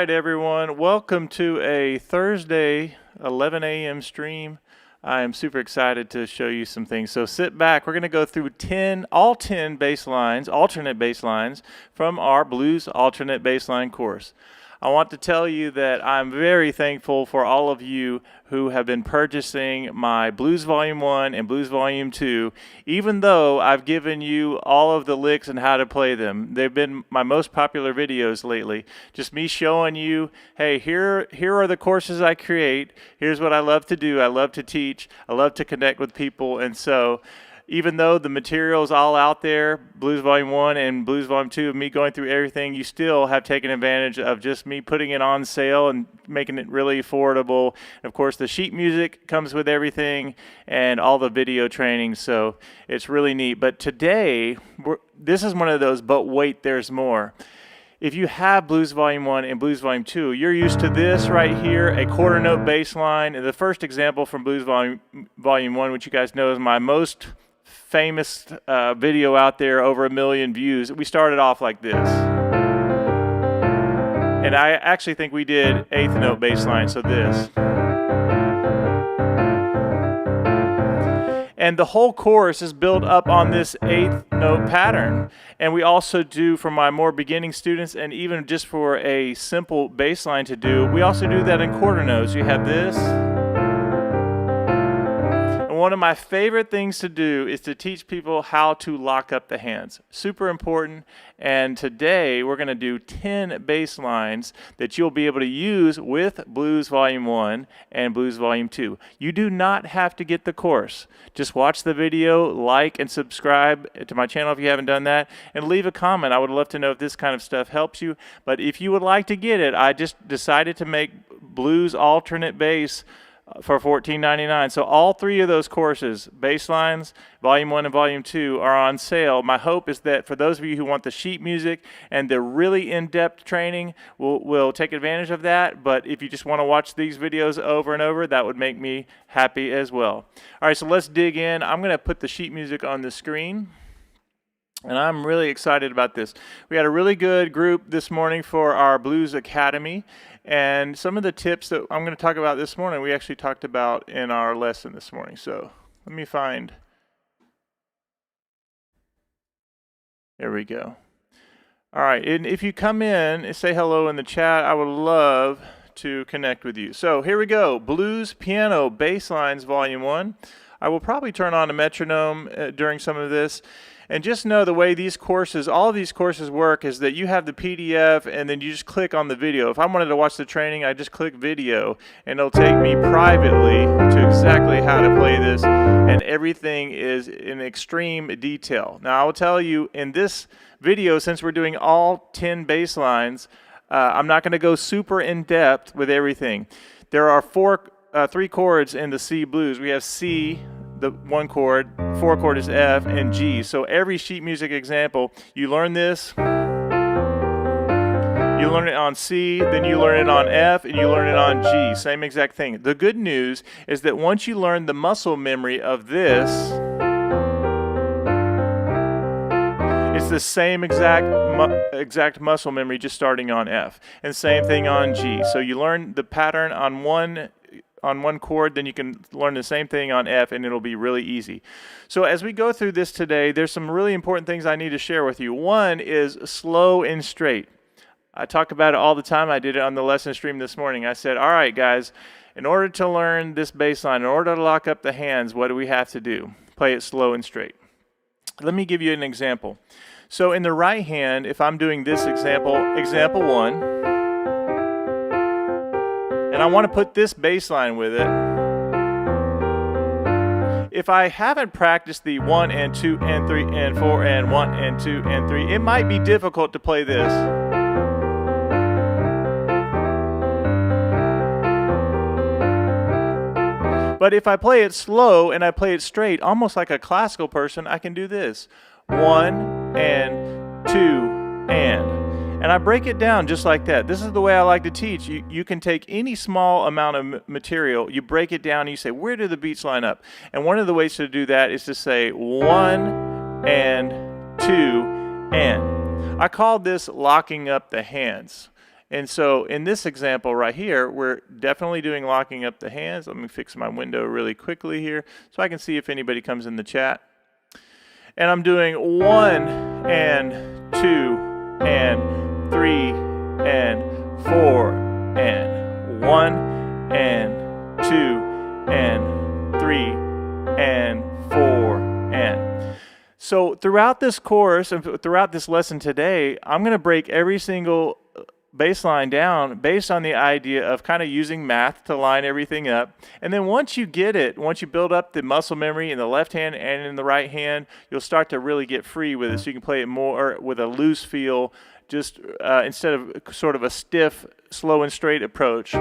right, everyone. Welcome to a Thursday 11 a.m. stream. I am super excited to show you some things. So sit back. We're going to go through all 10 bass lines, alternate bass lines from our Blues Alternate Bassline course. I want to tell you that I'm very thankful for all of you who have been purchasing my Blues Volume 1 and Blues Volume 2, even though I've given you all of the licks and how to play them. They've been my most popular videos lately. Just me showing you, hey, here are the courses I create. Here's what I love to do. I love to teach. I love to connect with people. And so even though the material is all out there, Blues Volume 1 and Blues Volume 2, of me going through everything, you still have taken advantage of just me putting it on sale and making it really affordable. And of course, the sheet music comes with everything and all the video training, so it's really neat. But today, this is one of those, but wait, there's more. If you have Blues Volume 1 and Blues Volume 2, you're used to this right here, a quarter note bass line. And the first example from Blues Volume 1, which you guys know is my most famous video out there, over 1 million views. We started off like this. And I actually think we did eighth note bass line, so this. And the whole course is built up on this eighth note pattern. And we also do, for my more beginning students, and even just for a simple bass line to do, we also do that in quarter notes. You have this. And one of my favorite things to do is to teach people how to lock up the hands. Super important. And today we're going to do 10 bass lines that you'll be able to use with Blues Volume 1 and Blues Volume 2. You do not have to get the course. Just watch the video, like and subscribe to my channel if you haven't done that, and leave a comment. I would love to know if this kind of stuff helps you. But if you would like to get it, I just decided to make Blues Alternate Bass for $14.99. So all three of those courses, Basslines, Volume 1 and Volume 2, are on sale. My hope is that for those of you who want the sheet music and the really in-depth training, we'll take advantage of that. But if you just want to watch these videos over and over, that would make me happy as well. All right, so let's dig in. I'm going to put the sheet music on the screen. And I'm really excited about this. We had a really good group this morning for our Blues Academy. And some of the tips that I'm going to talk about this morning, we actually talked about in our lesson this morning. So let me find. There we go. All right. And if you come in and say hello in the chat, I would love to connect with you. So here we go. Blues Piano Basslines Volume 1. I will probably turn on a metronome during some of this. And just know the way these courses, all of these courses work is that you have the PDF and then you just click on the video. If I wanted to watch the training, I just click video and it'll take me privately to exactly how to play this, and everything is in extreme detail. Now I will tell you in this video, since we're doing all 10 bass lines, I'm not going to go super in depth with everything. There are three chords in the C blues. We have C, the one chord, 4 chord is F, and G. So every sheet music example, you learn this, you learn it on C, then you learn it on F, and you learn it on G. Same exact thing. The good news is that once you learn the muscle memory of this, it's the same exact muscle memory, just starting on F. And same thing on G. So you learn the pattern on one chord, then you can learn the same thing on F, and it'll be really easy. So as we go through this today, there's some really important things I need to share with you. One is slow and straight. I talk about it all the time. I did it on the lesson stream this morning. I said, all right, guys, in order to learn this bass line, in order to lock up the hands, what do we have to do? Play it slow and straight. Let me give you an example. So in the right hand, if I'm doing this example 1, and I want to put this bass line with it. If I haven't practiced the 1 and 2 and 3 and 4 and 1 and 2 and 3, it might be difficult to play this. But if I play it slow and I play it straight, almost like a classical person, I can do this. 1 and 2 and. And I break it down just like that. This is the way I like to teach. You can take any small amount of material, you break it down, and you say, where do the beats line up? And one of the ways to do that is to say 1 and 2 and. I call this locking up the hands. And so in this example right here, we're definitely doing locking up the hands. Let me fix my window really quickly here so I can see if anybody comes in the chat. And I'm doing 1 and 2 and 3 and 4 and 1 and 2 and 3 and 4 and. So throughout this course and throughout this lesson today, I'm going to break every single bass line down based on the idea of kind of using math to line everything up. And then once you get it, once you build up the muscle memory in the left hand and in the right hand, you'll start to really get free with it. So you can play it more with a loose feel, just instead of sort of a stiff, slow and straight approach.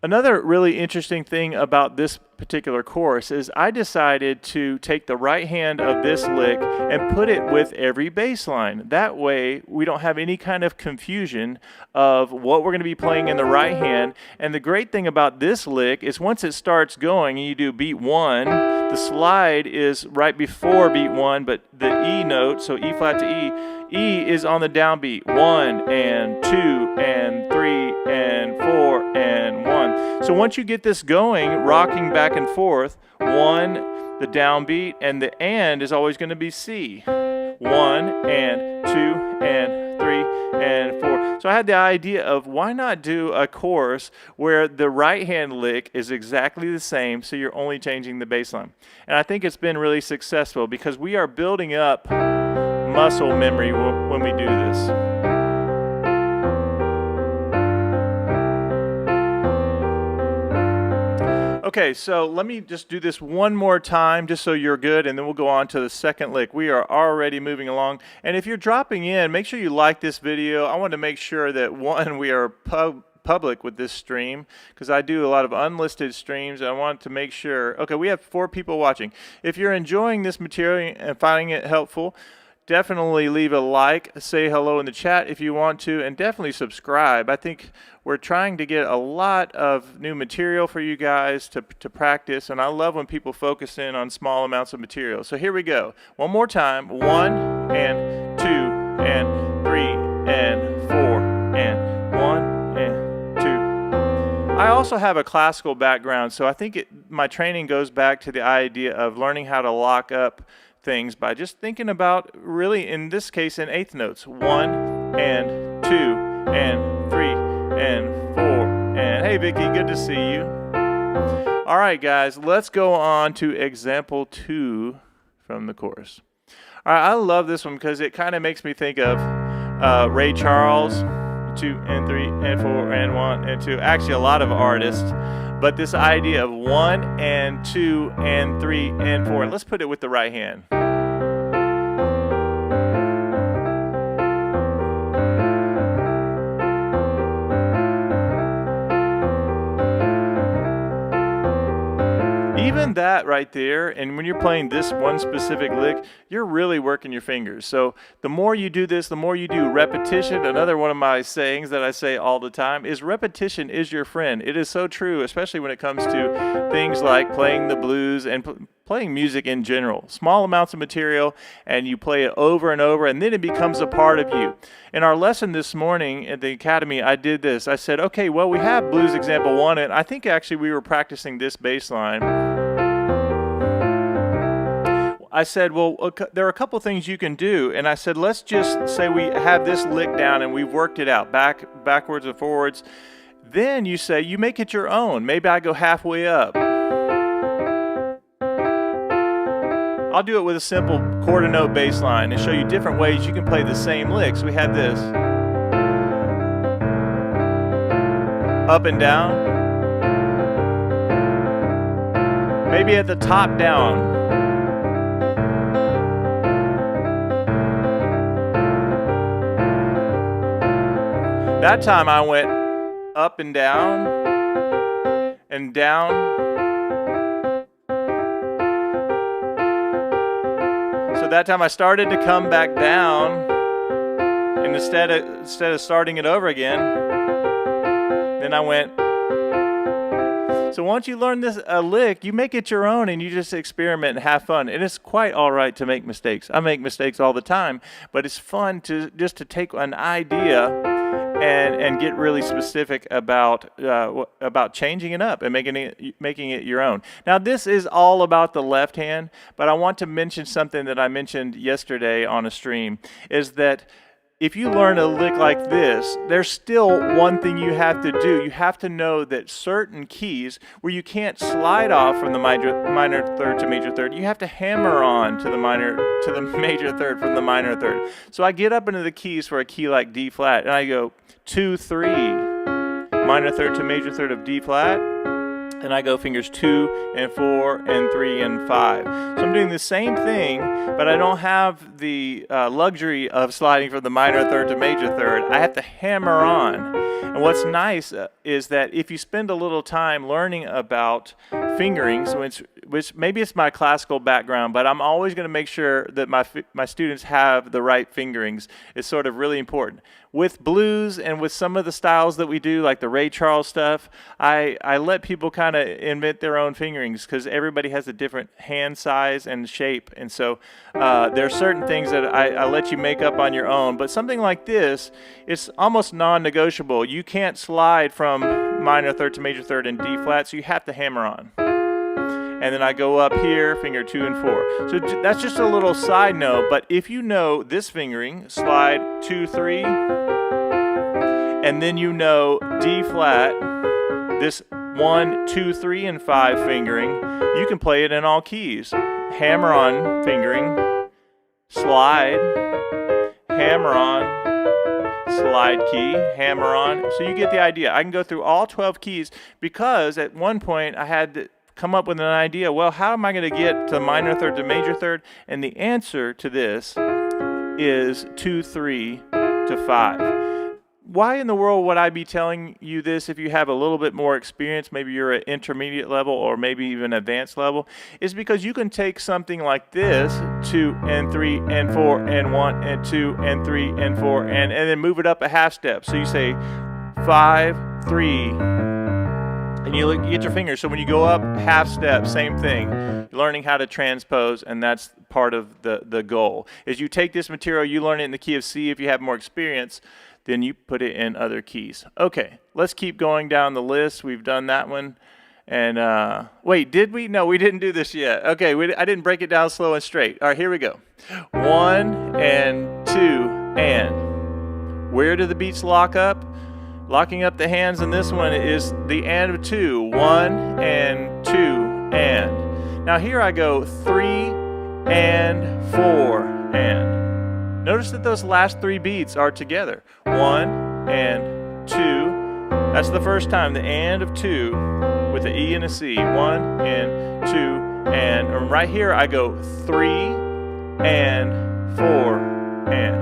Another really interesting thing about this particular course is I decided to take the right hand of this lick and put it with every bass line. That way we don't have any kind of confusion of what we're going to be playing in the right hand. And the great thing about this lick is once it starts going and you do beat 1, the slide is right before beat 1, but the E note, so E flat to E is on the downbeat. 1 and 2 and 3 and 4 and 1. So once you get this going, rocking back and forth, 1, the downbeat, and the and is always going to be C. 1 and 2 and 3 and 4. So I had the idea of why not do a course where the right hand lick is exactly the same, so you're only changing the bass line. And I think it's been really successful because we are building up muscle memory when we do this. Okay, so let me just do this one more time just so you're good, and then we'll go on to the second lick. We are already moving along. And if you're dropping in, make sure you like this video. I want to make sure that, one, we are public with this stream because I do a lot of unlisted streams. I want to make sure. Okay, we have 4 people watching. If you're enjoying this material and finding it helpful, definitely leave a like, say hello in the chat if you want to, and definitely subscribe. I think we're trying to get a lot of new material for you guys to practice, and I love when people focus in on small amounts of material. So here we go. One more time. 1 and 2 and 3 and 4 and 1 and 2. I also have a classical background, so I think my training goes back to the idea of learning how to lock up things by just thinking about, really in this case, in eighth notes. 1 and 2 and 3 and 4 and hey Vicky, good to see you. All right guys, let's go on to example 2 from the course. All right, I love this one because it kind of makes me think of Ray Charles, 2 and 3 and 4 and 1 and 2. Actually a lot of artists. But this idea of 1 and 2 and 3 and 4. Let's put it with the right hand. Even that right there, and when you're playing this one specific lick, you're really working your fingers. So the more you do this, the more you do repetition. Another one of my sayings that I say all the time is repetition is your friend. It is so true, especially when it comes to things like playing the blues and playing music in general. Small amounts of material, and you play it over and over, and then it becomes a part of you. In our lesson this morning at the academy, I did this. I said, okay, well, we have blues example 1, and I think actually we were practicing this bass line. I said, well, there are a couple things you can do, and I said, let's just say we have this lick down and we've worked it out backwards and forwards. Then you say, you make it your own. Maybe I go halfway up. I'll do it with a simple quarter note bass line and show you different ways you can play the same licks. We had this. Up and down. Maybe at the top down. That time I went up and down and down. So that time I started to come back down, and instead of starting it over again, then I went. So once you learn this a lick, you make it your own and you just experiment and have fun. And it's quite all right to make mistakes. I make mistakes all the time, but it's fun to just to take an idea and get really specific about changing it up and making it your own. Now this is all about the left hand, but I want to mention something that I mentioned yesterday on a stream, is that if you learn a lick like this, there's still one thing you have to do. You have to know that certain keys where you can't slide off from the minor third to major third, you have to hammer on to the major third from the minor third. So I get up into the keys for a key like D flat, and I go 2, 3, minor third to major third of D flat, and I go fingers 2 and 4 and 3 and 5. So I'm doing the same thing, but I don't have the luxury of sliding from the minor third to major third. I have to hammer on. And what's nice is that if you spend a little time learning about fingerings, which maybe it's my classical background, but I'm always going to make sure that my students have the right fingerings. It's sort of really important. With blues and with some of the styles that we do, like the Ray Charles stuff, I let people kind of invent their own fingerings because everybody has a different hand size and shape. And so there are certain things that I let you make up on your own. But something like this, it's almost non-negotiable. You can't slide from minor third to major third in D flat, so you have to hammer on. And then I go up here, finger 2 and 4. So that's just a little side note, but if you know this fingering, slide 2, 3, and then you know D flat, this 1, 2, 3, and 5 fingering, you can play it in all keys. Hammer on fingering, slide, hammer on, slide key, hammer on. So you get the idea. I can go through all 12 keys because at one point I had to come up with an idea. Well, how am I going to get to minor third to major third? And the answer to this is 2, 3 to 5. Why in the world would I be telling you this if you have a little bit more experience? Maybe you're at intermediate level or maybe even advanced level. Is because you can take something like this, 2 and 3 and 4 and 1 and 2 and 3 and 4 and then move it up a half step. So you say 5, 3, and you get your fingers. So when you go up half step, same thing. You're learning how to transpose, and that's part of the goal. Is you take this material, you learn it in the key of C if you have more experience, then you put it in other keys. Okay, let's keep going down the list. We've done that one. And wait, did we? No, we didn't do this yet. Okay, I didn't break it down slow and straight. All right, here we go. 1 and 2 and. Where do the beats lock up? Locking up the hands in this one is the and of 2. 1 and 2 and. Now here I go 3 and 4 and. Notice that those last 3 beats are together. 1 and 2. That's the first time, the and of 2 with the E and a C. 1 and 2 and right here I go 3 and 4 and.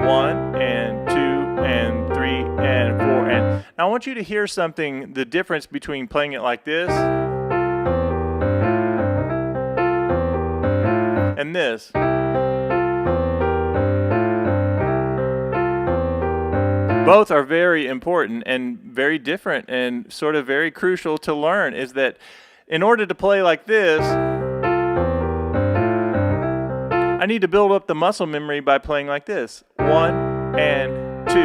1 and 2 and 3 and 4 and. Now I want you to hear something, the difference between playing it like this and this. Both are very important and very different and sort of very crucial to learn, is that in order to play like this, I need to build up the muscle memory by playing like this. 1 and 2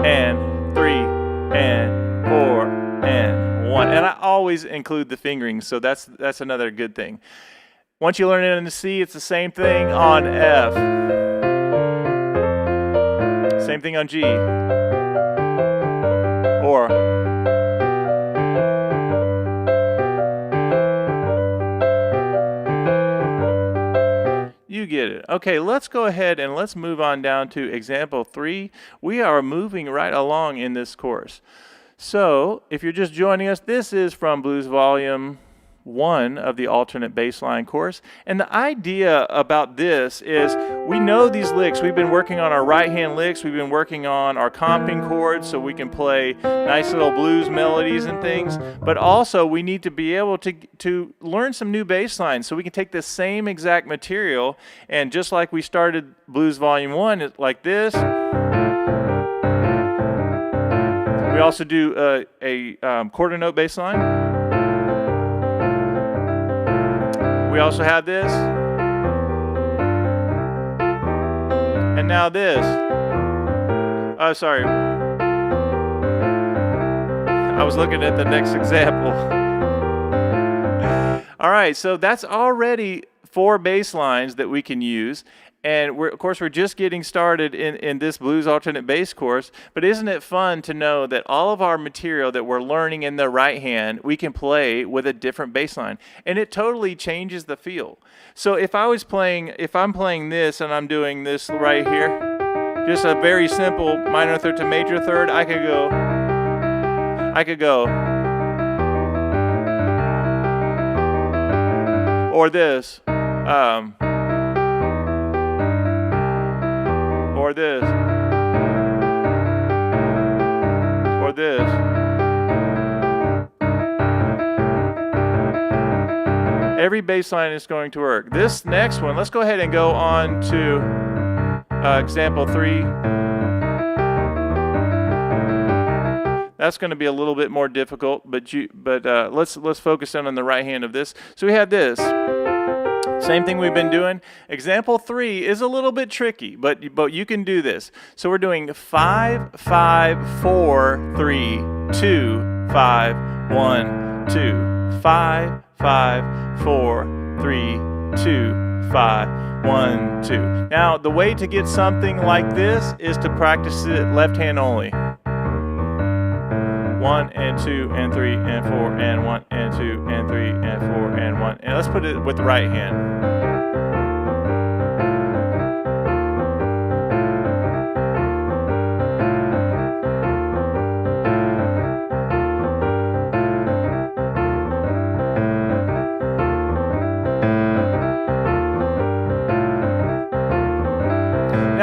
and 3 and 4 and 1. And I always include the fingering, so that's another good thing. Once you learn it in the C, it's the same thing on F. Same thing on G. Or you get it. Okay, let's go ahead and let's move on down to example 3. We are moving right along in this course. So if you're just joining us, this is from Blues Volume 1 of the alternate bassline course. And the idea about this is we know these licks. We've been working on our right hand licks. We've been working on our comping chords so we can play nice little blues melodies and things. But also we need to be able to learn some new bass lines so we can take the same exact material, and just like we started Blues Volume 1, it's like this. We also do a quarter note bass line. We also have this. And now this. Oh, sorry. I was looking at the next example. All right, so that's already 4 bass lines that we can use. And of course, we're just getting started in this blues alternate bass course, but isn't it fun to know that all of our material that we're learning in the right hand, we can play with a different bass line, and it totally changes the feel. So if I'm playing this and I'm doing this right here, just a very simple minor third to major third, I could go, or this, or this, or this. Every bass line is going to work. This next one, let's go ahead and go on to example 3. That's going to be a little bit more difficult, but let's focus in on the right hand of this. So we have this. Same thing we've been doing. Example 3 is a little bit tricky, but you can do this. So we're doing 5, 5, 4, 3, 2, 5, 1, 2, 5, 5, 4, 3, 2, 5, 1, 2. Now, the way to get something like this is to practice it left hand only. 1 and 2 and 3 and 4 and 1 and 2 and 3 and 4 and 1. And let's put it with the right hand.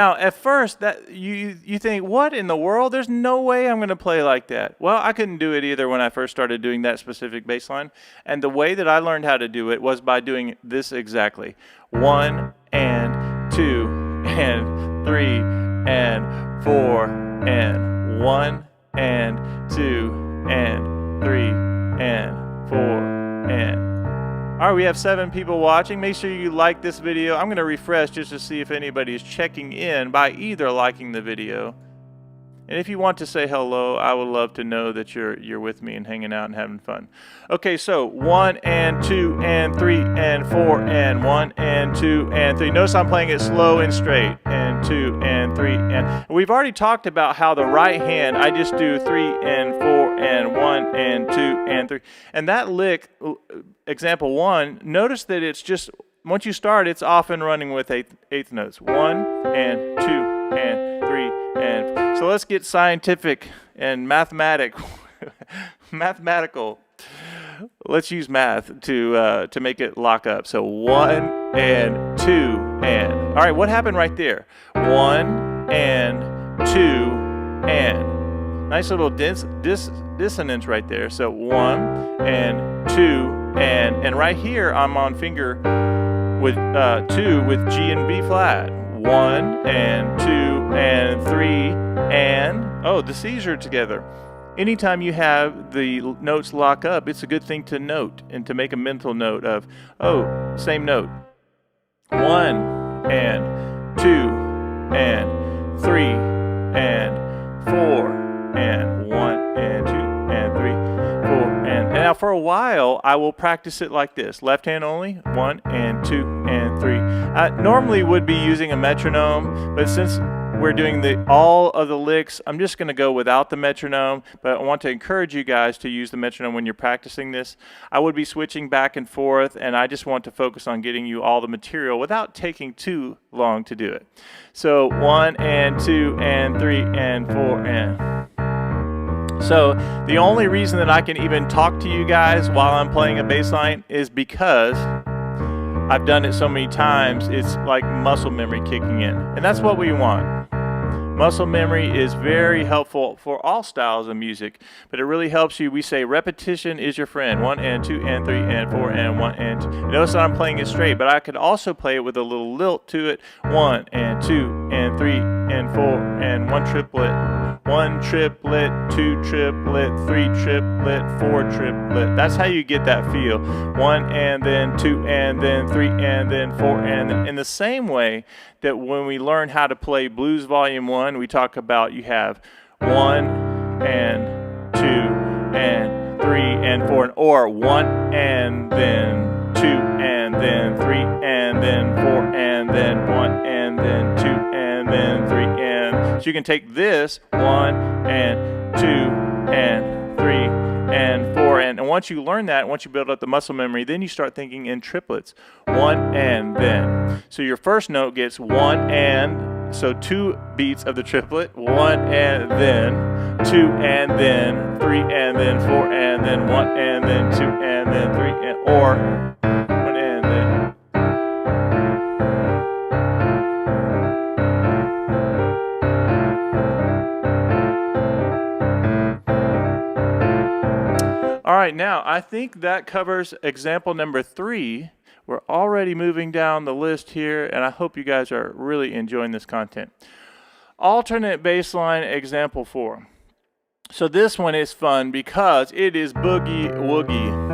Now, at first, that you think, what in the world? There's no way I'm going to play like that. Well, I couldn't do it either when I first started doing that specific bass line. And the way that I learned how to do it was by doing this exactly. 1 and 2 and 3 and 4 and 1 and 2 and 3 and 4 and... All right, we have 7 people watching. Make sure you like this video. I'm going to refresh just to see if anybody is checking in by either liking the video. And if you want to say hello, I would love to know that you're with me and hanging out and having fun. Okay, so 1 and 2 and 3 and 4 and 1 and 2 and 3. Notice I'm playing it slow and straight. And 2 and 3 and... We've already talked about how the right hand, I just do 3 and 4 and 1 and 2 and 3. And that lick, example 1, notice that it's just, once you start, it's off and running with eighth notes. 1 and 2 and 3 and... So let's get scientific and mathematical. Let's use math to make it lock up. So 1 and 2 and... All right, what happened right there? 1 and 2 and... Nice little dissonance right there. So 1 and 2 and right here I'm on finger with 2 with G and B flat. 1 and 2 and 3 and... Oh, the C's are together. Anytime you have the notes lock up, it's a good thing to note and to make a mental note of, oh, same note. 1 and 2 and 3 and 4 and 1 and 2 and 3, 4 and now for a while I will practice it like this. Left hand only. 1 and 2 and 3. I normally would be using a metronome, but since we're doing all of the licks, I'm just going to go without the metronome, but I want to encourage you guys to use the metronome when you're practicing this. I would be switching back and forth, and I just want to focus on getting you all the material without taking too long to do it. So 1 and 2 and 3 and 4 and... So the only reason that I can even talk to you guys while I'm playing a bass line is because I've done it so many times, it's like muscle memory kicking in. And that's what we want. Muscle memory is very helpful for all styles of music, but it really helps you. We say repetition is your friend. 1 and 2 and 3 and 4 and 1 and 2. Notice that I'm playing it straight, but I could also play it with a little lilt to it. 1 and 2 and 3 and 4 and 1 triplet. 1 triplet, 2 triplet, 3 triplet, 4 triplet. That's how you get that feel. 1 and then 2 and then 3 and then 4 and then. In the same way that when we learn how to play Blues Volume 1, we talk about you have 1 and 2 and 3 and 4, or 1 and then 2 and then 3 and then 4 and then 1 and then 2 and then 3 and. So you can take this 1 and 2 and 3 and 4 and once you learn that, once you build up the muscle memory, then you start thinking in triplets. 1 and then. So your first note gets 1 and, so 2 beats of the triplet. 1 and then, 2 and then, 3 and then, 4 and then, 1 and then, 2 and then, 3 and, or 1 and then. All right, now I think that covers example number 3. We're already moving down the list here, and I hope you guys are really enjoying this content. Alternate bass line example 4. So this one is fun because it is boogie woogie.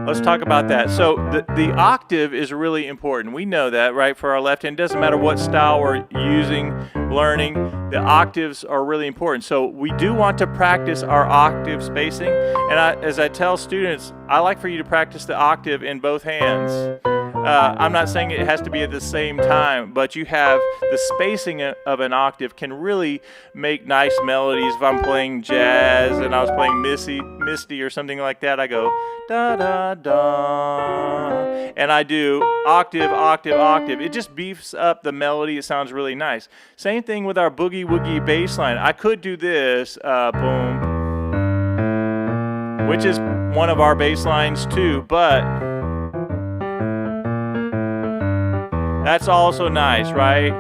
Let's talk about that. So the octave is really important. We know that, right? For our left hand, it doesn't matter what style we're using, learning, the octaves are really important. So we do want to practice our octave spacing. And as I tell students, I like for you to practice the octave in both hands. I'm not saying it has to be at the same time, but you have the spacing of an octave can really make nice melodies. If I'm playing jazz and I was playing Misty or something like that, I go da da da, and I do octave, octave, octave. It just beefs up the melody. It sounds really nice. Same thing with our boogie woogie bass line. I could do this, boom, which is one of our bass lines too, but that's also nice, right?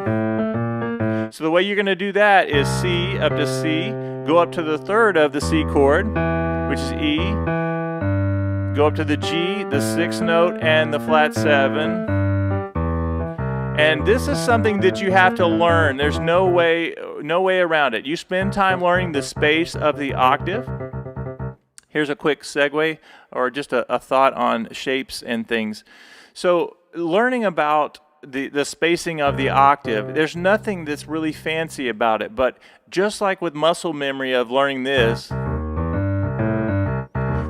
So the way you're going to do that is C up to C, go up to the third of the C chord, which is E, go up to the G, the 6th note, and the flat 7. And this is something that you have to learn. There's no way around it. You spend time learning the space of the octave. Here's a quick segue, or just a thought on shapes and things. So learning about the spacing of the octave, there's nothing that's really fancy about it, but just like with muscle memory of learning this,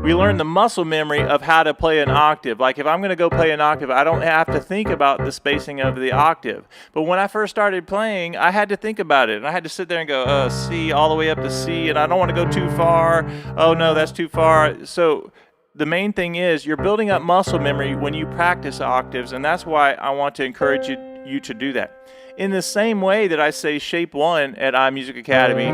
we learn the muscle memory of how to play an octave. Like if I'm going to go play an octave, I don't have to think about the spacing of the octave. But when I first started playing, I had to think about it, and I had to sit there and go, C all the way up to C, and I don't want to go too far. Oh no, that's too far. So the main thing is you're building up muscle memory when you practice octaves, and that's why I want to encourage you to do that. In the same way that I say shape 1 at iMusic Academy,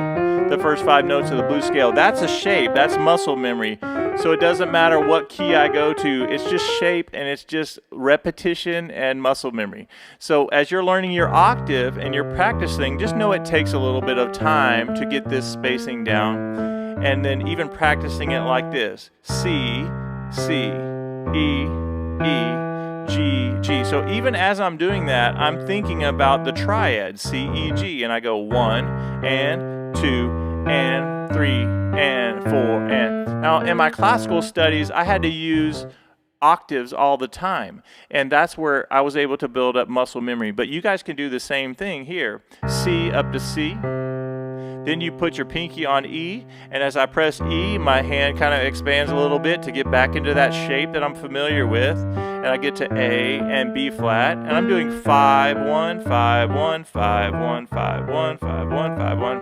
the first 5 notes of the blues scale, that's a shape, that's muscle memory. So it doesn't matter what key I go to, it's just shape and it's just repetition and muscle memory. So as you're learning your octave and you're practicing, just know it takes a little bit of time to get this spacing down. And then even practicing it like this: C, C, E, E, G, G. So even as I'm doing that, I'm thinking about the triad, C, E, G, and I go 1 and 2 and 3 and 4 and. Now in my classical studies, I had to use octaves all the time, and that's where I was able to build up muscle memory. But you guys can do the same thing here: C up to C. Then you put your pinky on E, and as I press E, my hand kind of expands a little bit to get back into that shape that I'm familiar with, and I get to A and B flat, and I'm doing 5, 1, 5, 1, 5, 1, 5, 1, 5, 1, 5, 1.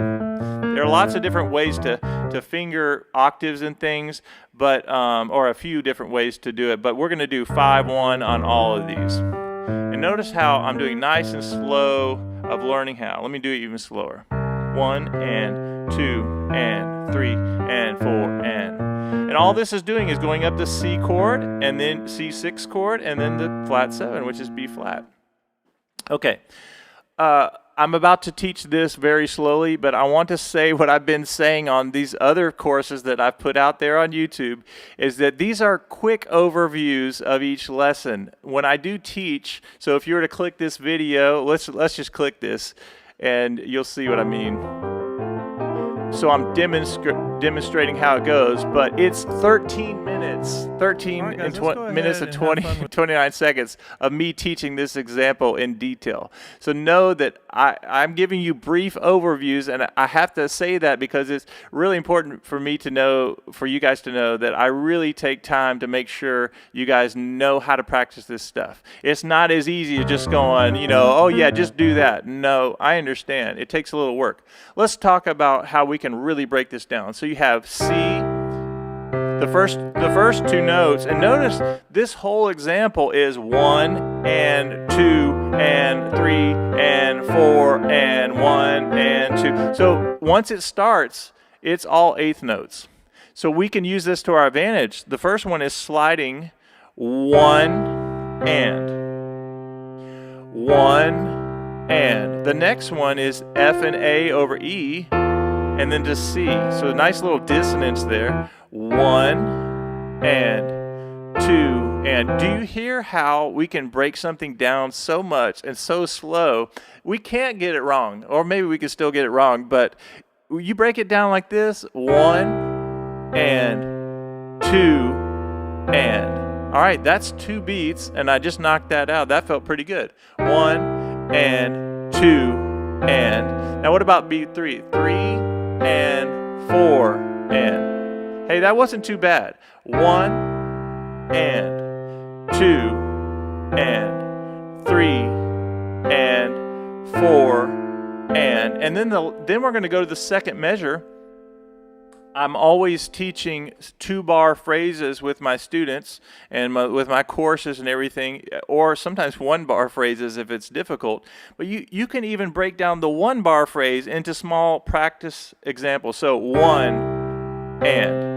There are lots of different ways to finger octaves and things, but or a few different ways to do it, but we're going to do 5, 1 on all of these. And notice how I'm doing nice and slow of learning how. Let me do it even slower. 1 and 2 and 3 and 4 and all this is doing is going up the C chord and then C6 chord and then the flat 7, which is B flat. Okay, I'm about to teach this very slowly, but I want to say what I've been saying on these other courses that I've put out there on YouTube is that these are quick overviews of each lesson. When I do teach, so if you were to click this video, let's just click this and you'll see what I mean. So I'm demonstrating how it goes, but it's 13 minutes, 13 All right, guys, minutes and 29 seconds of me teaching this example in detail. So know that I'm giving you brief overviews, and I have to say that because it's really important for me to know, for you guys to know, that I really take time to make sure you guys know how to practice this stuff. It's not as easy as just going, you know, oh yeah, just do that. No, I understand. It takes a little work. Let's talk about how we can really break this down. So you have C, the first two notes, and notice this whole example is 1 and 2 and 3 and 4 and 1 and 2. So once it starts, it's all eighth notes. So we can use this to our advantage. The first one is sliding 1 and 1 and. The next one is F and A over E, and then to C. So a nice little dissonance there. 1 and 2 and. Do you hear how we can break something down so much and so slow? We can't get it wrong, or maybe we can still get it wrong, but you break it down like this: 1 and 2 and. All right, that's 2 beats, and I just knocked that out. That felt pretty good. 1 and 2 and. Now what about beat 3? 3 and 4 and. Hey, that wasn't too bad. 1 and 2 and 3 and 4 and then we're going to go to the second measure. I'm always teaching 2-bar phrases with my students and with my courses and everything, or sometimes 1-bar phrases if it's difficult. But you can even break down the 1-bar phrase into small practice examples. So 1 and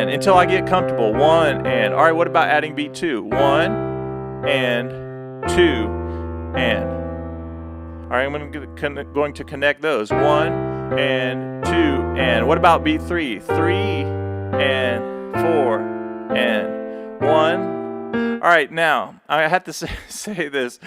until I get comfortable. 1 and. All right, what about adding beat 2? 1 and 2 and. All right, I'm going to connect those. 1 and 2 and. What about beat 3? 3 and 4 and 1. All right, now I have to say this.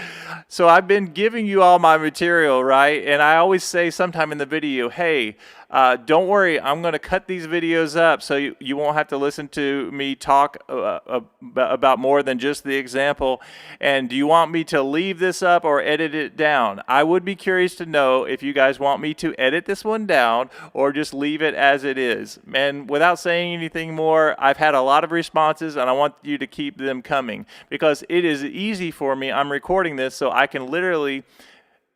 So I've been giving you all my material, right? And I always say sometime in the video, hey, don't worry, I'm going to cut these videos up so you won't have to listen to me talk about more than just the example. And do you want me to leave this up or edit it down? I would be curious to know if you guys want me to edit this one down or just leave it as it is. And without saying anything more, I've had a lot of responses, and I want you to keep them coming because it is easy for me. I'm recording this so I can literally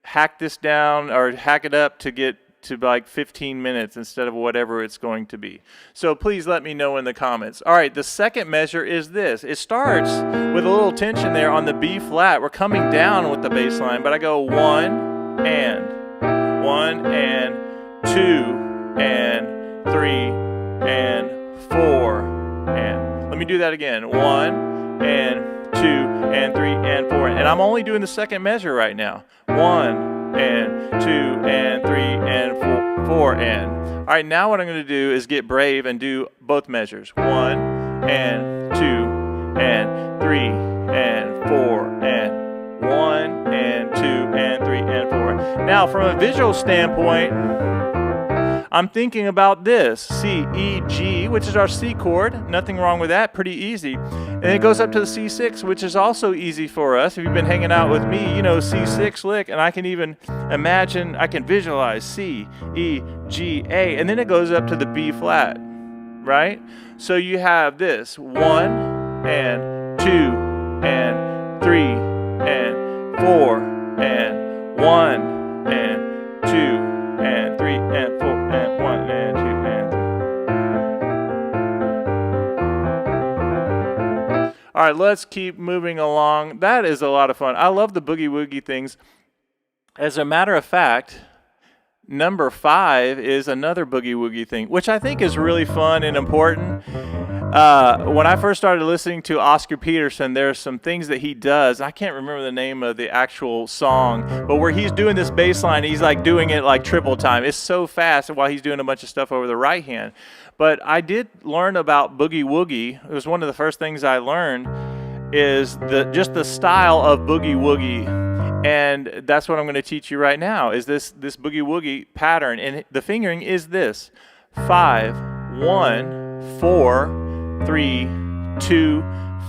hack this down or hack it up to get to like 15 minutes instead of whatever it's going to be. So please let me know in the comments. All right, the second measure is this. It starts with a little tension there on the B flat. We're coming down with the bass line, but I go 1 and 2 and 3 and 4 and. Let me do that again. 1 and 2 and 3 and 4, and I'm only doing the second measure right now. 1 and 2 and 3 and 4 and. All right, now what I'm going to do is get brave and do both measures. 1 and 2 and 3 and 4 and. 1 and 2 and 3 and 4. Now, from a visual standpoint, I'm thinking about this, C, E, G, which is our C chord. Nothing wrong with that, pretty easy. And it goes up to the C6, which is also easy for us. If you've been hanging out with me, you know C6 lick, and I can even imagine, I can visualize C, E, G, A, and then it goes up to the B flat, right? So you have this, 1 and 2 and 3 and 4 and 1 and 2 and 3 and 4 and 1 and 2 and 3. All right, let's keep moving along. That is a lot of fun. I love the boogie woogie things. As a matter of fact, number 5 is another boogie woogie thing, which I think is really fun and important. When I first started listening to Oscar Peterson, there's some things that he does. I can't remember the name of the actual song, but where he's doing this bass line, he's like doing it like triple time. It's so fast while he's doing a bunch of stuff over the right hand. But I did learn about boogie woogie. It was one of the first things I learned is just the style of boogie woogie. And that's what I'm going to teach you right now is this boogie woogie pattern. And the fingering is this: 5, 1, 4, 3, 2,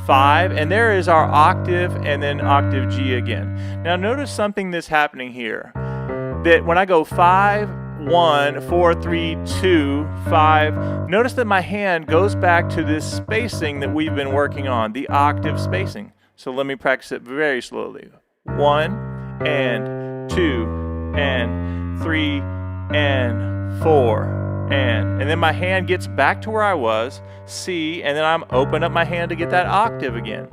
5. And there is our octave and then octave G again. Now notice something that's happening here. That when I go 5, 1, 4, 3, 2, 5, notice that my hand goes back to this spacing that we've been working on, the octave spacing. So let me practice it very slowly. 1 and 2 and 3 and 4 and then my hand gets back to where I was, C, and then I'm open up my hand to get that octave again.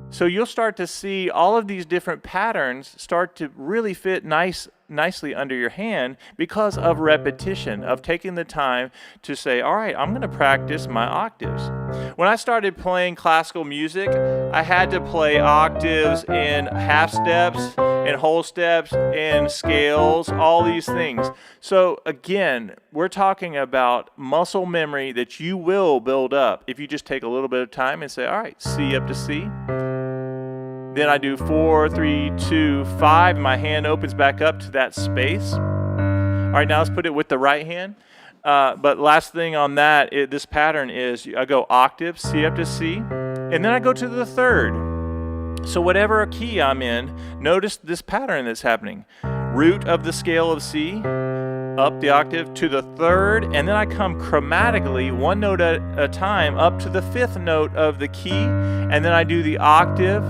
So you'll start to see all of these different patterns start to really fit nicely under your hand because of repetition, of taking the time to say, all right, I'm going to practice my octaves. When I started playing classical music, I had to play octaves in half steps, in whole steps, in scales, all these things. So again, we're talking about muscle memory that you will build up if you just take a little bit of time and say, all right, C up to C. Then I do 4, 3, 2, 5. My hand opens back up to that space. All right, now let's put it with the right hand. But last thing on that, this pattern is I go octave, C up to C, and then I go to the third. So whatever key I'm in, notice this pattern that's happening. Root of the scale of C, up the octave to the third, and then I come chromatically, one note at a time, up to the fifth note of the key, and then I do the octave,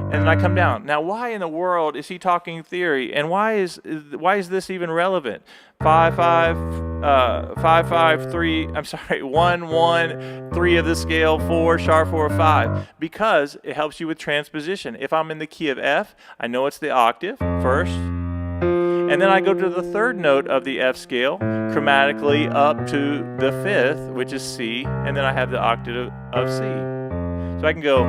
and then I come down. Now, why in the world is he talking theory? And why is this even relevant? 5, 5, 5, 5, 3. I'm sorry, 1, 1, 3 of the scale, 4, sharp 4, 5. Because it helps you with transposition. If I'm in the key of F, I know it's the octave first, and then I go to the third note of the F scale, chromatically up to the fifth, which is C, and then I have the octave of C. So I can go.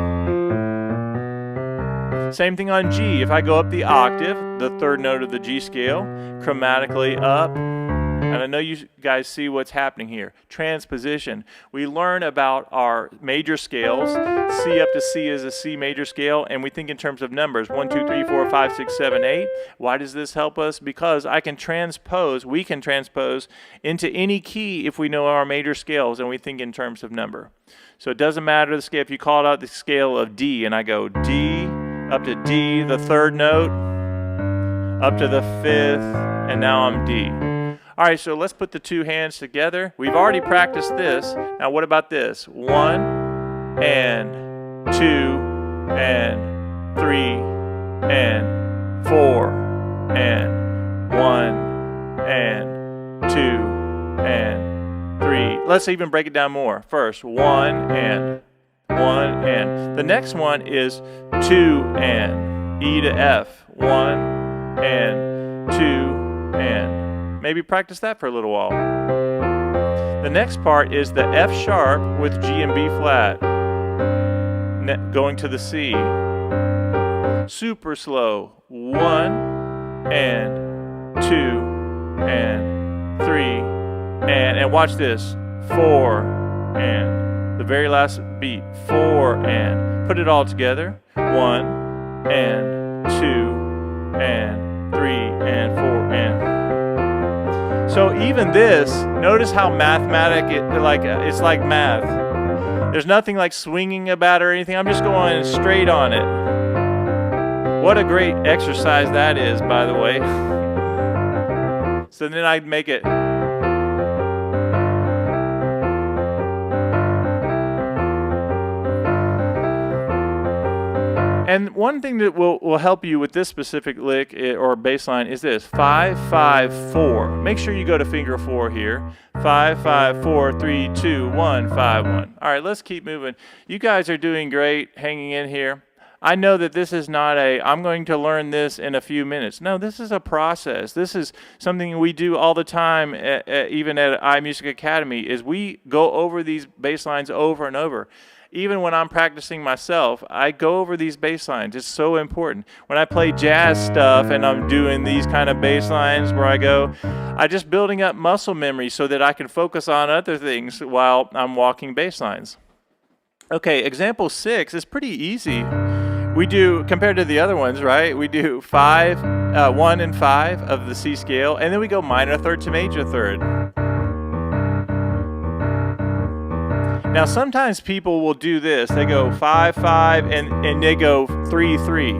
Same thing on G. If I go up the octave, the third note of the G scale, chromatically up, and I know you guys see what's happening here. Transposition. We learn about our major scales. C up to C is a C major scale, and we think in terms of numbers. 1, 2, 3, 4, 5, 6, 7, 8. Why does this help us? Because we can transpose into any key if we know our major scales and we think in terms of number. So it doesn't matter the scale. If you call it out the scale of D, and I go D, up to D, the third note, up to the fifth, and now I'm D. All right, so let's put the two hands together. We've already practiced this. Now what about this? 1 and 2 and 3 and 4 and 1 and 2 and 3. Let's even break it down more. First, 1 and 1 and. The next one is 2 and, E to F. 1 and 2 and. Maybe practice that for a little while. The next part is the F sharp with G and B flat, going to the C. Super slow. 1 and 2 and 3 and watch this. 4 and the very last beat. 4 and. Put it all together. 1 and 2 and 3 and 4 and. So even this, notice how it's like math. There's nothing like swinging about or anything. I'm just going straight on it. What a great exercise that is, by the way. So then I'd make it. And one thing that will help you with this specific lick or bass line is this: 5, 5, 4. Make sure you go to finger 4 here. 5, 5, 4, 3, 2, 1, 5, 1. All right, let's keep moving. You guys are doing great hanging in here. I know that this is not I'm going to learn this in a few minutes. No, this is a process. This is something we do all the time, even at iMusic Academy, is we go over these bass lines over and over. Even when I'm practicing myself, I go over these bass lines. It's so important. When I play jazz stuff and I'm doing these kind of bass lines where I'm just building up muscle memory so that I can focus on other things while I'm walking bass lines. Okay, example 6 is pretty easy. We do, compared to the other ones, right? We do 1 and 5 of the C scale, and then we go minor third to major third. Now, sometimes people will do this. They go 5, 5, and they go 3, 3.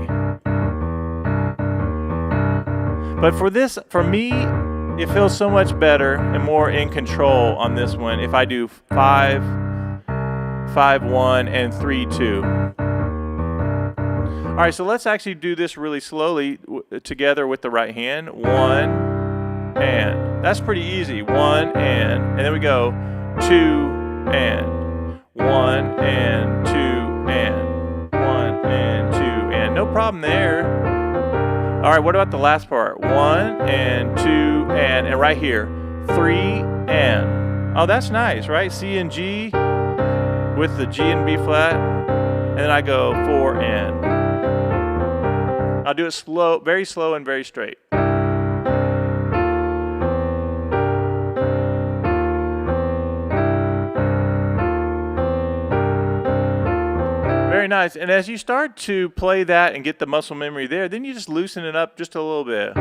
But for me, it feels so much better and more in control on this one if I do 5, 5, 1, and 3, 2. All right, so let's actually do this really slowly together with the right hand. 1, and. That's pretty easy. 1, and then we go 2, and. 1 and 2 and 1 and 2 and. No problem there. All right, what about the last part? 1 and 2 and right here 3 and. Oh, that's nice, right? C and G with the G and B flat, and then I go 4 and. I'll do it slow, very slow and very straight. Very nice. And as you start to play that and get the muscle memory there, then you just loosen it up just a little bit.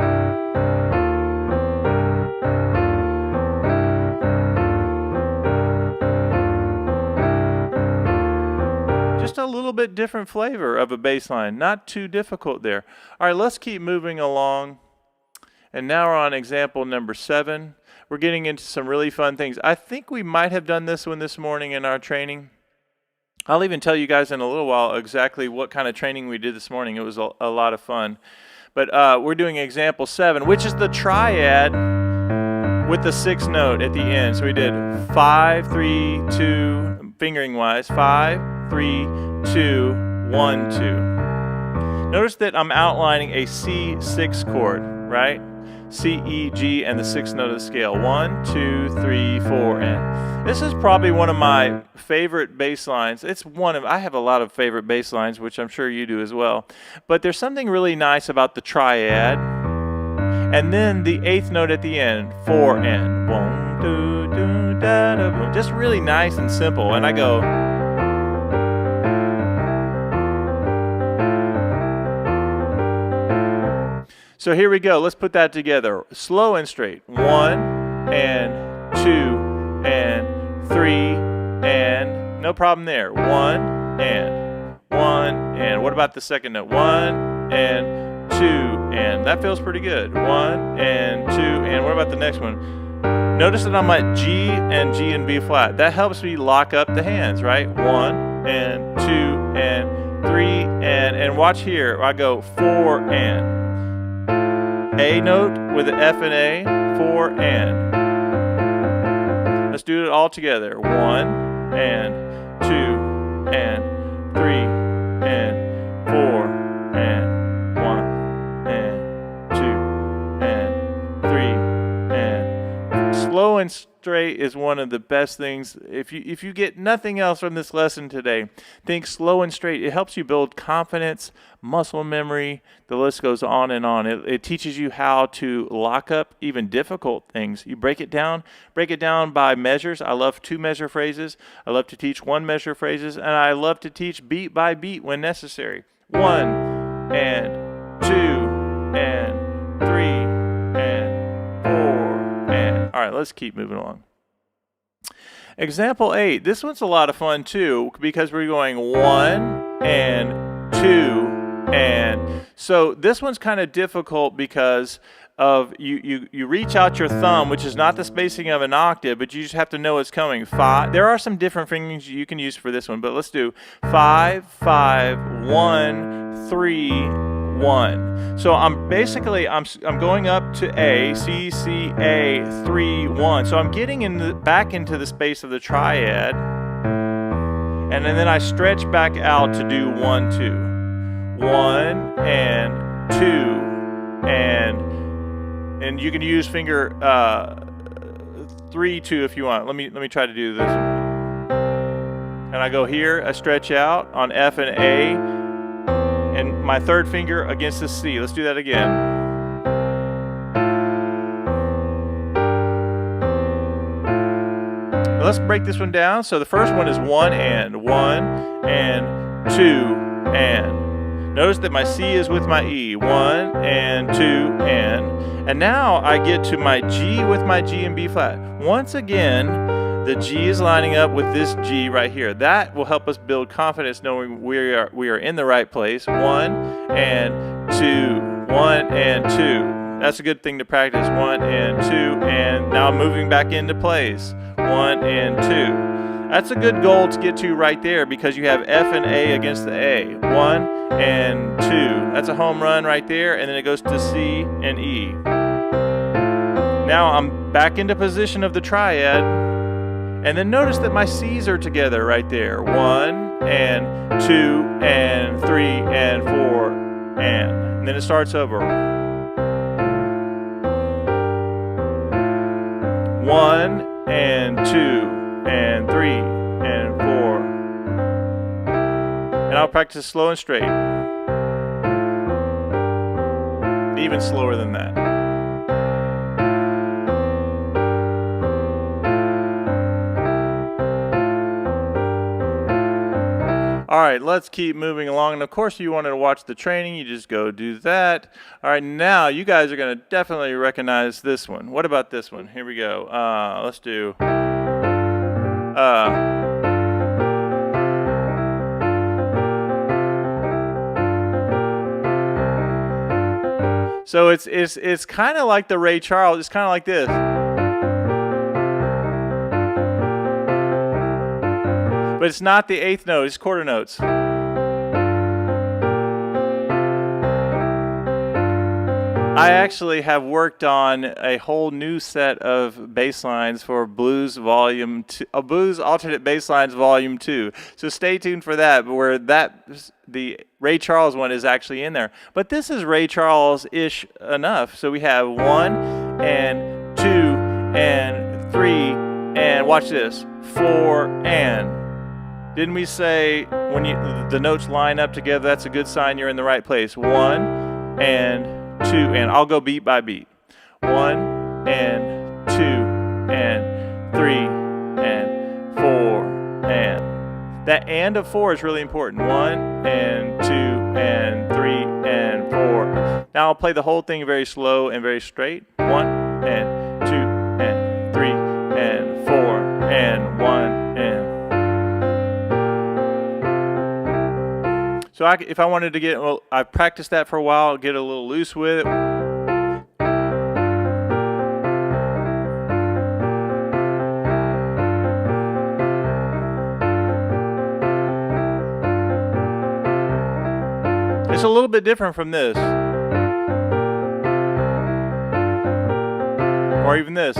Just a little bit different flavor of a bass line. Not too difficult there. All right, let's keep moving along. And now we're on example number 7. We're getting into some really fun things. I think we might have done this one this morning in our training. I'll even tell you guys in a little while exactly what kind of training we did this morning. It was a lot of fun. But we're doing example 7, which is the triad with the 6th note at the end. So we did 5, 3, 2, fingering wise, 5, 3, 2, 1, 2. Notice that I'm outlining a C6 chord, right? C, E, G, and the 6th note of the scale. 1, 2, 3, 4, and. This is probably one of my favorite bass lines. I have a lot of favorite bass lines, which I'm sure you do as well. But there's something really nice about the triad. And then the 8th note at the end, 4, and. 1, 2, 2, da, da, boom. Just really nice and simple. And I go. So here we go. Let's put that together. Slow and straight. 1 and 2 and 3 and. No problem there. 1 and 1 and. What about the second note? 1 and 2 and. That feels pretty good. 1 and 2 and. What about the next one? Notice that I'm at G and B flat. That helps me lock up the hands, right? 1 and 2 and 3 and watch here. I go 4 and. A note with an F and A, 4 and. Let's do it all together. 1 and 2 and 3 and 4 and 1 and 2 and 3 and. Slow and straight is one of the best things. If you get nothing else from this lesson today, think slow and straight. It helps you build confidence, muscle memory. The list goes on and on. It teaches you how to lock up even difficult things. You break it down by measures. I love 2 measure phrases. I love to teach 1 measure phrases, and I love to teach beat by beat when necessary. 1 and 2 and 3 and 4 and. All right, let's keep moving along. Example 8. This one's a lot of fun too because we're going 1 and 2 and. So this one's kind of difficult because of you reach out your thumb, which is not the spacing of an octave, but you just have to know it's coming. 5. There are some different things you can use for this one, but let's do 5, 5, 1, 3, 1. So I'm going up to A, C, C, A, 3, 1. So I'm getting back into the space of the triad, and then I stretch back out to do 1, 2. 1 and 2 and you can use finger 3, 2 if you want. Let me try to do this. And I go here, I stretch out on F and A, and my third finger against the C. Let's do that again. Let's break this one down. So the first one is 1 and 2 and. Notice that my C is with my E. 1 and 2 and now I get to my G with my G and B flat. Once again, the G is lining up with this G right here. That will help us build confidence, knowing we are in the right place. 1 and 2, 1 and 2. That's a good thing to practice. 1 and 2 and now I'm moving back into place. 1 and 2. That's a good goal to get to right there, because you have F and A against the A. 1 and 2. That's a home run right there, and then it goes to C and E. Now I'm back into position of the triad, and then notice that my C's are together right there. 1 and 2 and 3 and 4 and then it starts over. 1 and 2 and 3 and 4. And I'll practice slow and straight. Even slower than that. All right, let's keep moving along. And of course, you wanted to watch the training, you just go do that. All right, now you guys are going to definitely recognize this one. What about this one? Here we go. Let's do. So it's kind of like the Ray Charles. It's kind of like this. But it's not the eighth note, it's quarter notes. I actually have worked on a whole new set of bass lines for Blues Volume 2, Blues Alternate Bass Lines Volume 2. So stay tuned for that, where the Ray Charles one is actually in there. But this is Ray Charles-ish enough. So we have 1 and 2 and 3 and watch this, 4 and. Didn't we say when the notes line up together, that's a good sign you're in the right place? 1 and 2, and I'll go beat by beat. 1 and 2 and 3 and 4 and. That and of 4 is really important. 1 and 2 and 3 and 4. Now I'll play the whole thing very slow and very straight. 1 and 2 and 3 and 4 and 1 and. So if I wanted to get, well, I've practiced that for a while, get a little loose with it. It's a little bit different from this. Or even this.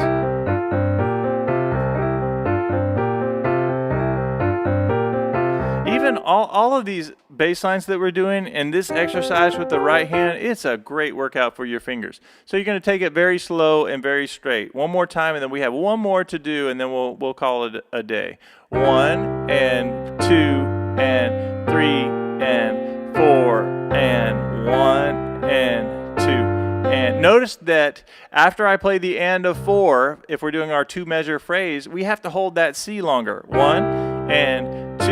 Even all of these bass lines that we're doing and this exercise with the right hand, it's a great workout for your fingers. So you're going to take it very slow and very straight. One more time, and then we have one more to do, and then we'll call it a day. 1 and 2 and 3 and 4 and 1 and 2. And notice that after I play the and of 4, if we're doing our 2-measure phrase, we have to hold that C longer. 1 and 2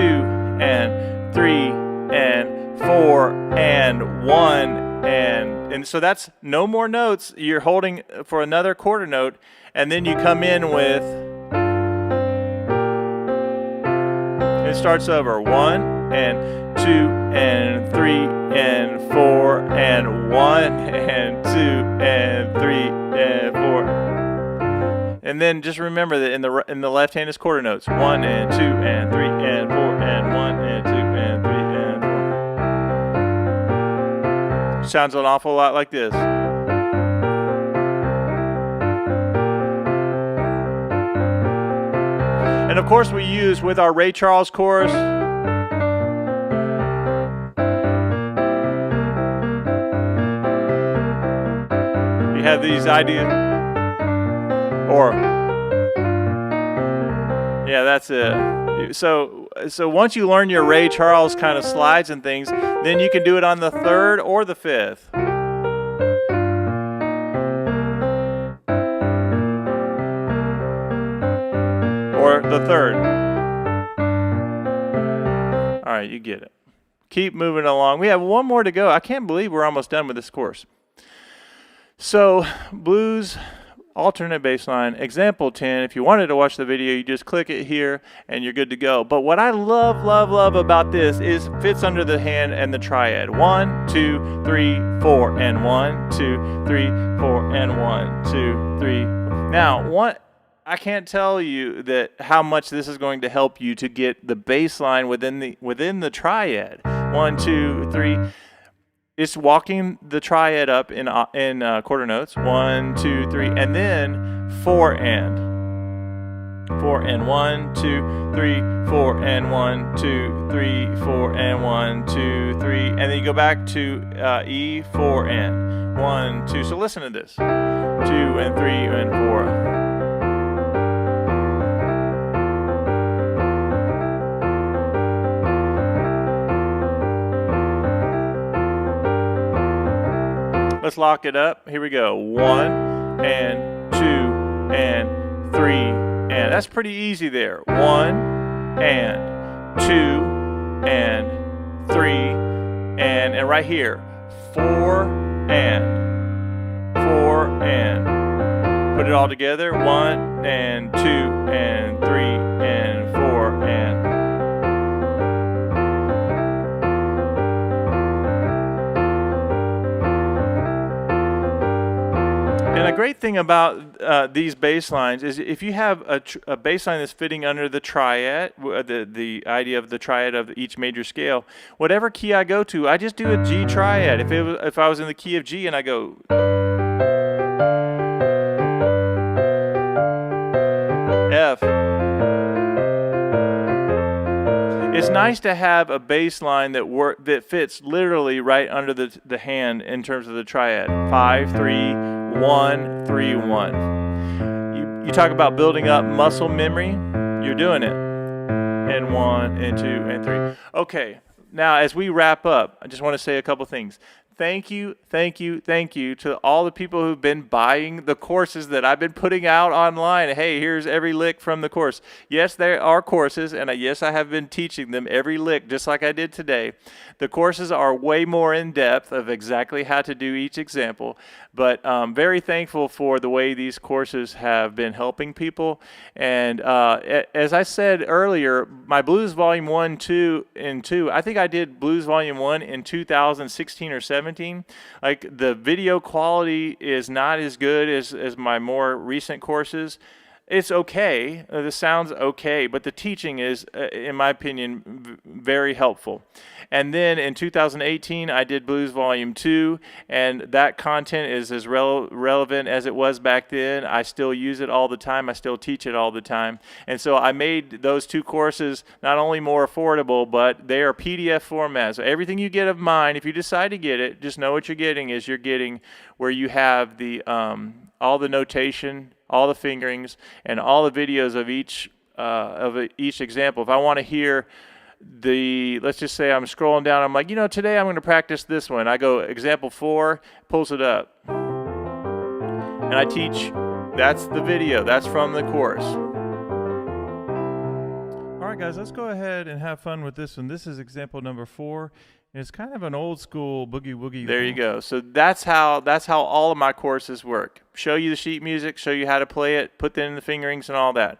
and 3 and 4 and 1 and so that's no more notes. You're holding for another quarter note, and then you come in with, it starts over. 1 and 2 and 3 and 4 and 1 and 2 and 3 and 4. And then just remember that in the left hand is quarter notes. 1 and 2 and 3 and 4 and 1 and 2 and 3 and 4. Sounds an awful lot like this. And of course we use with our Ray Charles chorus. You have these ideas? Or, yeah, that's it. So once you learn your Ray Charles kind of slides and things, then you can do it on the third or the fifth. Or the third. All right, you get it. Keep moving along. We have one more to go. I can't believe we're almost done with this course. So, blues, alternate bass line, example 10. If you wanted to watch the video, you just click it here and you're good to go. But what I love about this is fits under the hand and the triad. 1, 2, 3, 4, and 1, 2, 3, 4, and 1, 2, 3. Now, I can't tell you that how much this is going to help you to get the bass line within the triad. 1, 2, 3. It's walking the triad up in quarter notes. 1, 2, 3, and then 4 and 1, 2, 3, 4 and 1, 2, 3, 4 and 1, 2, 3, and then you go back to E, 4 and 1, 2. So listen to this. 2 and 3 and 4. Let's lock it up. Here we go. 1 and 2 and 3 and that's pretty easy there. 1 and 2 and 3 and right here 4 and 4 and put it all together. 1 and 2 and 3 and 4 and. And a great thing about these bass lines is if you have a bass line that's fitting under the triad, the idea of the triad of each major scale, whatever key I go to, I just do a G triad. If I was in the key of G and I go F. It's nice to have a bass line that fits literally right under the hand in terms of the triad. 5, 3, 1, 3, 1. You talk about building up muscle memory. You're doing it. And 1, and 2, and 3. Okay. Now, as we wrap up, I just want to say a couple things. Thank you to all the people who've been buying the courses that I've been putting out online. Hey, here's every lick from the course. Yes, there are courses, and yes, I have been teaching them every lick, just like I did today. The courses are way more in depth of exactly how to do each example, but very thankful for the way these courses have been helping people. And as I said earlier, my Blues Volume 1, 2, and 2, I think I did Blues Volume 1 in 2016 or 17. Like, the video quality is not as good as my more recent courses. It's okay. The sound's okay, but the teaching is, in my opinion, very helpful. And then in 2018, I did Blues Volume 2, and that content is as relevant as it was back then. I still use it all the time. I still teach it all the time. And so I made those two courses not only more affordable, but they are PDF formats. So everything you get of mine, if you decide to get it, just know what you're getting is you're getting where you have the all the notation, all the fingerings, and all the videos of each example. If I want to hear let's just say I'm scrolling down, I'm like, today I'm going to practice this one. I go example 4, pulls it up, and I teach. That's the video. That's from the course. All right, guys, let's go ahead and have fun with this one. This is example number 4. It's kind of an old school boogie woogie. There you go. So that's how all of my courses work. Show you the sheet music, show you how to play it, put in the fingerings and all that.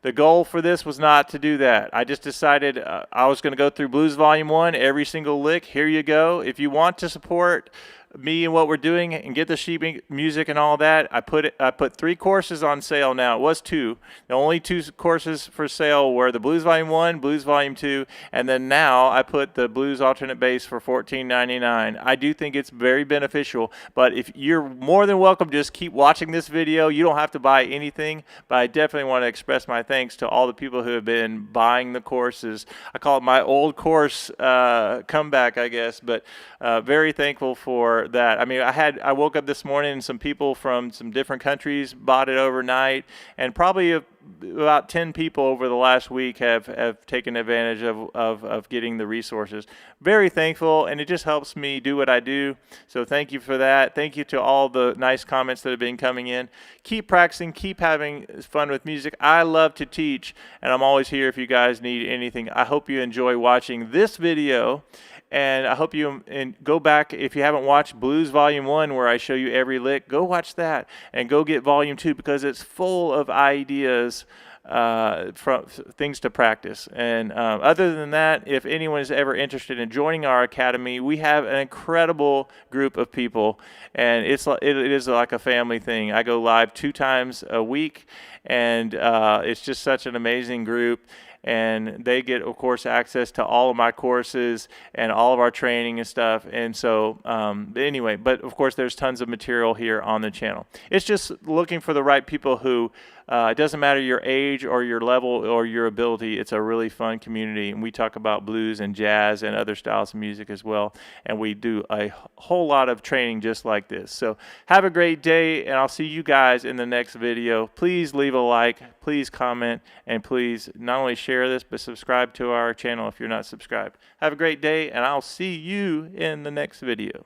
The goal for this was not to do that. I just decided I was going to go through Blues Volume 1, every single lick. Here you go. If you want to support me and what we're doing and get the sheet music and all that, I put 3 courses on sale now. It was 2. The only 2 courses for sale were the Blues Volume 1, Blues Volume 2, and then now I put the Blues Alternate Bass for $14.99. I do think it's very beneficial, but if you're more than welcome, just keep watching this video. You don't have to buy anything, but I definitely want to express my thanks to all the people who have been buying the courses. I call it my old course comeback, I guess, but very thankful for for that. I mean, I woke up this morning and some people from some different countries bought it overnight, and probably about 10 people over the last week have taken advantage of getting the resources. Very thankful, and it just helps me do what I do. So thank you for that. Thank you to all the nice comments that have been coming in. Keep practicing, keep having fun with music. I love to teach, and I'm always here if you guys need anything. I hope you enjoy watching this video. And I hope you go back, if you haven't watched Blues Volume 1 where I show you every lick, go watch that, and go get Volume 2 because it's full of ideas from things to practice. And other than that, if anyone is ever interested in joining our academy, we have an incredible group of people, and it is like a family thing. I go live 2 times a week, and it's just such an amazing group. And they get, of course, access to all of my courses and all of our training and stuff. And so anyway, but of course, there's tons of material here on the channel. It's just looking for the right people who, it doesn't matter your age or your level or your ability. It's a really fun community. And we talk about blues and jazz and other styles of music as well. And we do a whole lot of training just like this. So have a great day, and I'll see you guys in the next video. Please leave a like, please comment, and please not only share this, but subscribe to our channel if you're not subscribed. Have a great day, and I'll see you in the next video.